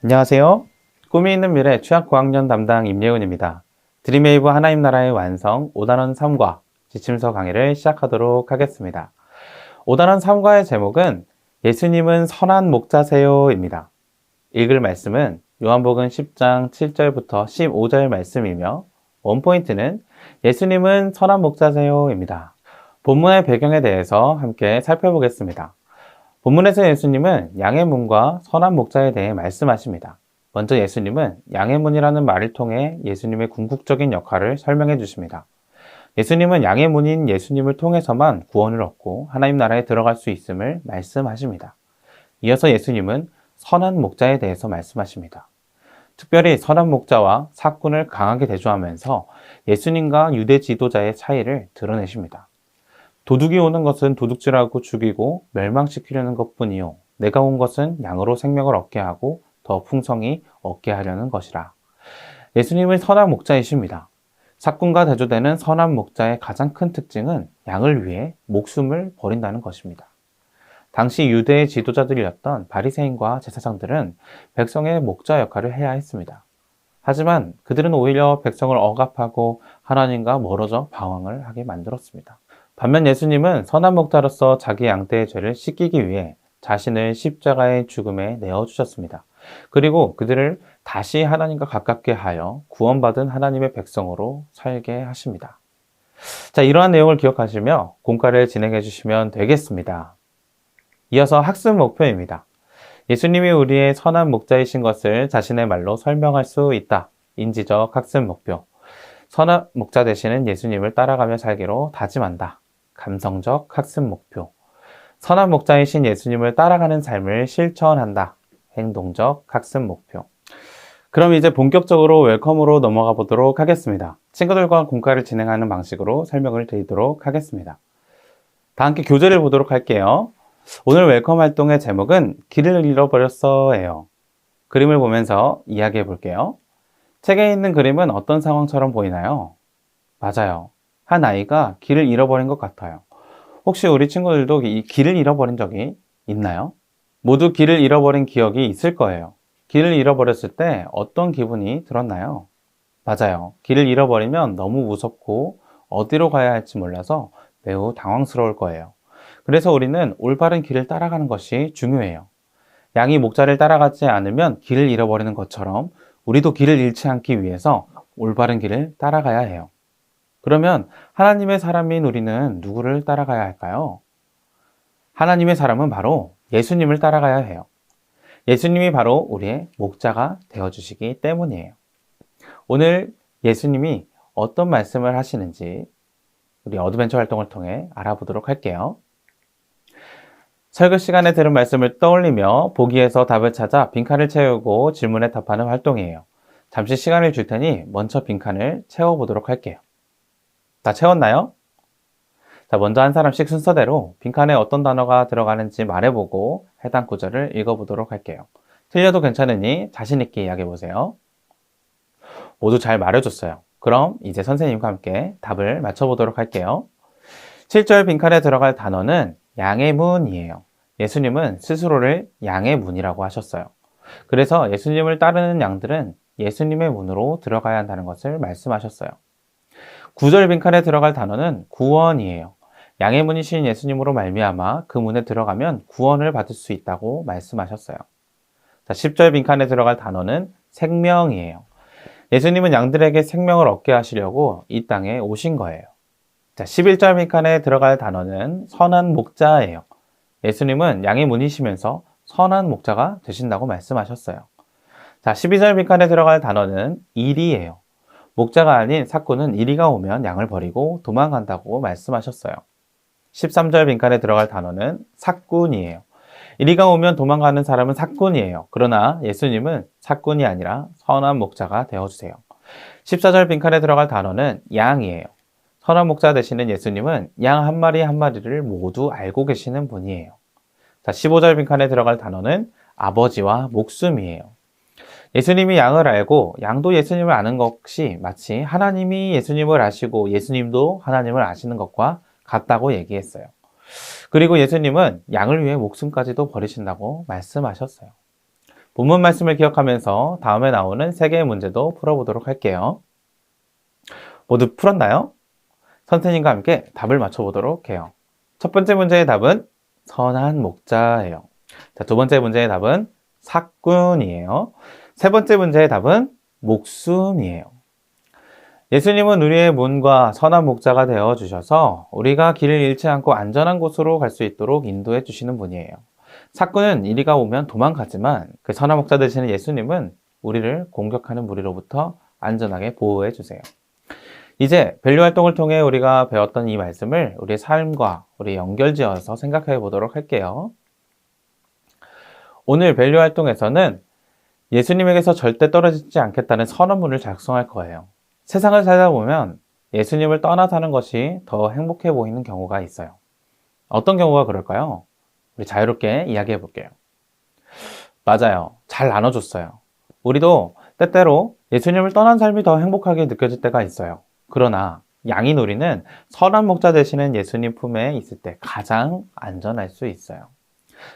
안녕하세요. 꿈이 있는 미래 취약고학년 담당 임예훈입니다. 드림웨이브 하나님 나라의 완성 5단원 3과 지침서 강의를 시작하도록 하겠습니다. 5단원 3과의 제목은 예수님은 선한 목자세요입니다. 읽을 말씀은 요한복음 10장 7절부터 15절 말씀이며 원포인트는 예수님은 선한 목자세요입니다. 본문의 배경에 대해서 함께 살펴보겠습니다. 본문에서 예수님은 양의 문과 선한 목자에 대해 말씀하십니다. 먼저 예수님은 양의 문이라는 말을 통해 예수님의 궁극적인 역할을 설명해 주십니다. 예수님은 양의 문인 예수님을 통해서만 구원을 얻고 하나님 나라에 들어갈 수 있음을 말씀하십니다. 이어서 예수님은 선한 목자에 대해서 말씀하십니다. 특별히 선한 목자와 사꾼을 강하게 대조하면서 예수님과 유대 지도자의 차이를 드러내십니다. 도둑이 오는 것은 도둑질하고 죽이고 멸망시키려는 것뿐이요 내가 온 것은 양으로 생명을 얻게 하고 더 풍성히 얻게 하려는 것이라. 예수님은 선한 목자이십니다. 사꾼과 대조되는 선한 목자의 가장 큰 특징은 양을 위해 목숨을 버린다는 것입니다. 당시 유대의 지도자들이었던 바리새인과 제사장들은 백성의 목자 역할을 해야 했습니다. 하지만 그들은 오히려 백성을 억압하고 하나님과 멀어져 방황을 하게 만들었습니다. 반면 예수님은 선한 목자로서 자기 양떼의 죄를 씻기기 위해 자신을 십자가의 죽음에 내어주셨습니다. 그리고 그들을 다시 하나님과 가깝게 하여 구원받은 하나님의 백성으로 살게 하십니다. 자, 이러한 내용을 기억하시며 공과를 진행해 주시면 되겠습니다. 이어서 학습 목표입니다. 예수님이 우리의 선한 목자이신 것을 자신의 말로 설명할 수 있다. 인지적 학습 목표. 선한 목자 되시는 예수님을 따라가며 살기로 다짐한다. 감성적 학습 목표. 선한 목자이신 예수님을 따라가는 삶을 실천한다. 행동적 학습 목표. 그럼 이제 본격적으로 웰컴으로 넘어가 보도록 하겠습니다. 친구들과 공과를 진행하는 방식으로 설명을 드리도록 하겠습니다. 다 함께 교재를 보도록 할게요. 오늘 웰컴 활동의 제목은 길을 잃어버렸어예요. 그림을 보면서 이야기해 볼게요. 책에 있는 그림은 어떤 상황처럼 보이나요? 맞아요. 한 아이가 길을 잃어버린 것 같아요. 혹시 우리 친구들도 이 길을 잃어버린 적이 있나요? 모두 길을 잃어버린 기억이 있을 거예요. 길을 잃어버렸을 때 어떤 기분이 들었나요? 맞아요. 길을 잃어버리면 너무 무섭고 어디로 가야 할지 몰라서 매우 당황스러울 거예요. 그래서 우리는 올바른 길을 따라가는 것이 중요해요. 양이 목자를 따라가지 않으면 길을 잃어버리는 것처럼 우리도 길을 잃지 않기 위해서 올바른 길을 따라가야 해요. 그러면 하나님의 사람인 우리는 누구를 따라가야 할까요? 하나님의 사람은 바로 예수님을 따라가야 해요. 예수님이 바로 우리의 목자가 되어주시기 때문이에요. 오늘 예수님이 어떤 말씀을 하시는지 우리 어드벤처 활동을 통해 알아보도록 할게요. 설교 시간에 들은 말씀을 떠올리며 보기에서 답을 찾아 빈칸을 채우고 질문에 답하는 활동이에요. 잠시 시간을 줄 테니 먼저 빈칸을 채워보도록 할게요. 다 채웠나요? 자, 먼저 한 사람씩 순서대로 빈칸에 어떤 단어가 들어가는지 말해보고 해당 구절을 읽어보도록 할게요. 틀려도 괜찮으니 자신있게 이야기해보세요. 모두 잘 말해줬어요. 그럼 이제 선생님과 함께 답을 맞춰보도록 할게요. 7절 빈칸에 들어갈 단어는 양의 문이에요. 예수님은 스스로를 양의 문이라고 하셨어요. 그래서 예수님을 따르는 양들은 예수님의 문으로 들어가야 한다는 것을 말씀하셨어요. 9절 빈칸에 들어갈 단어는 구원이에요. 양의 문이신 예수님으로 말미암아 그 문에 들어가면 구원을 받을 수 있다고 말씀하셨어요. 자, 10절 빈칸에 들어갈 단어는 생명이에요. 예수님은 양들에게 생명을 얻게 하시려고 이 땅에 오신 거예요. 자, 11절 빈칸에 들어갈 단어는 선한 목자예요. 예수님은 양의 문이시면서 선한 목자가 되신다고 말씀하셨어요. 자, 12절 빈칸에 들어갈 단어는 일이에요. 목자가 아닌 사꾼은 이리가 오면 양을 버리고 도망간다고 말씀하셨어요. 13절 빈칸에 들어갈 단어는 사꾼이에요. 이리가 오면 도망가는 사람은 사꾼이에요. 그러나 예수님은 사꾼이 아니라 선한 목자가 되어주세요. 14절 빈칸에 들어갈 단어는 양이에요. 선한 목자 되시는 예수님은 양 한 마리 한 마리를 모두 알고 계시는 분이에요. 자, 15절 빈칸에 들어갈 단어는 아버지와 목숨이에요. 예수님이 양을 알고 양도 예수님을 아는 것이 마치 하나님이 예수님을 아시고 예수님도 하나님을 아시는 것과 같다고 얘기했어요. 그리고 예수님은 양을 위해 목숨까지도 버리신다고 말씀하셨어요. 본문 말씀을 기억하면서 다음에 나오는 3개의 문제도 풀어보도록 할게요. 모두 풀었나요? 선생님과 함께 답을 맞춰보도록 해요. 첫 번째 문제의 답은 선한 목자예요. 자, 두 번째 문제의 답은 사꾼이에요. 세 번째 문제의 답은 목숨이에요. 예수님은 우리의 문과 선한 목자가 되어 주셔서 우리가 길을 잃지 않고 안전한 곳으로 갈 수 있도록 인도해 주시는 분이에요. 사꾼은 이리가 오면 도망가지만 그 선한 목자 되시는 예수님은 우리를 공격하는 무리로부터 안전하게 보호해 주세요. 이제 밸류 활동을 통해 우리가 배웠던 이 말씀을 우리의 삶과 우리 연결지어서 생각해 보도록 할게요. 오늘 밸류 활동에서는 예수님에게서 절대 떨어지지 않겠다는 선언문을 작성할 거예요. 세상을 살다 보면 예수님을 떠나 사는 것이 더 행복해 보이는 경우가 있어요. 어떤 경우가 그럴까요? 우리 자유롭게 이야기해 볼게요. 맞아요. 잘 나눠줬어요. 우리도 때때로 예수님을 떠난 삶이 더 행복하게 느껴질 때가 있어요. 그러나 양이놀이는 선한 목자 되시는 예수님 품에 있을 때 가장 안전할 수 있어요.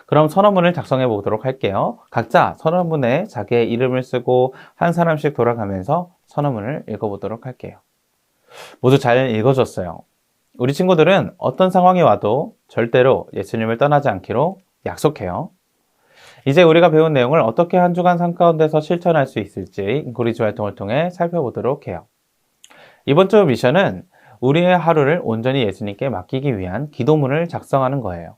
그럼 선언문을 작성해 보도록 할게요. 각자 선언문에 자기의 이름을 쓰고 한 사람씩 돌아가면서 선언문을 읽어보도록 할게요. 모두 잘 읽어줬어요. 우리 친구들은 어떤 상황이 와도 절대로 예수님을 떠나지 않기로 약속해요. 이제 우리가 배운 내용을 어떻게 한 주간 삶 가운데서 실천할 수 있을지 인코리지 활동을 통해 살펴보도록 해요. 이번 주 미션은 우리의 하루를 온전히 예수님께 맡기기 위한 기도문을 작성하는 거예요.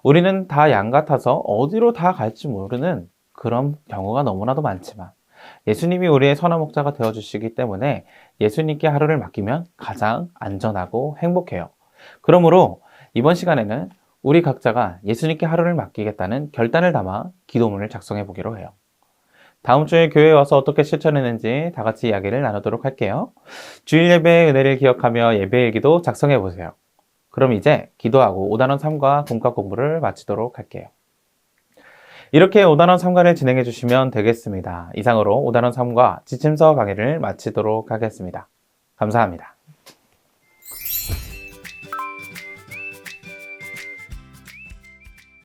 우리는 다 양 같아서 어디로 다 갈지 모르는 그런 경우가 너무나도 많지만 예수님이 우리의 선한 목자가 되어주시기 때문에 예수님께 하루를 맡기면 가장 안전하고 행복해요. 그러므로 이번 시간에는 우리 각자가 예수님께 하루를 맡기겠다는 결단을 담아 기도문을 작성해 보기로 해요. 다음 주에 교회에 와서 어떻게 실천했는지 다 같이 이야기를 나누도록 할게요. 주일 예배의 은혜를 기억하며 예배일기도 작성해 보세요. 그럼 이제 기도하고 5단원 3과 공과 공부를 마치도록 할게요. 이렇게 5단원 3과를 진행해 주시면 되겠습니다. 이상으로 5단원 3과 지침서 강의를 마치도록 하겠습니다. 감사합니다.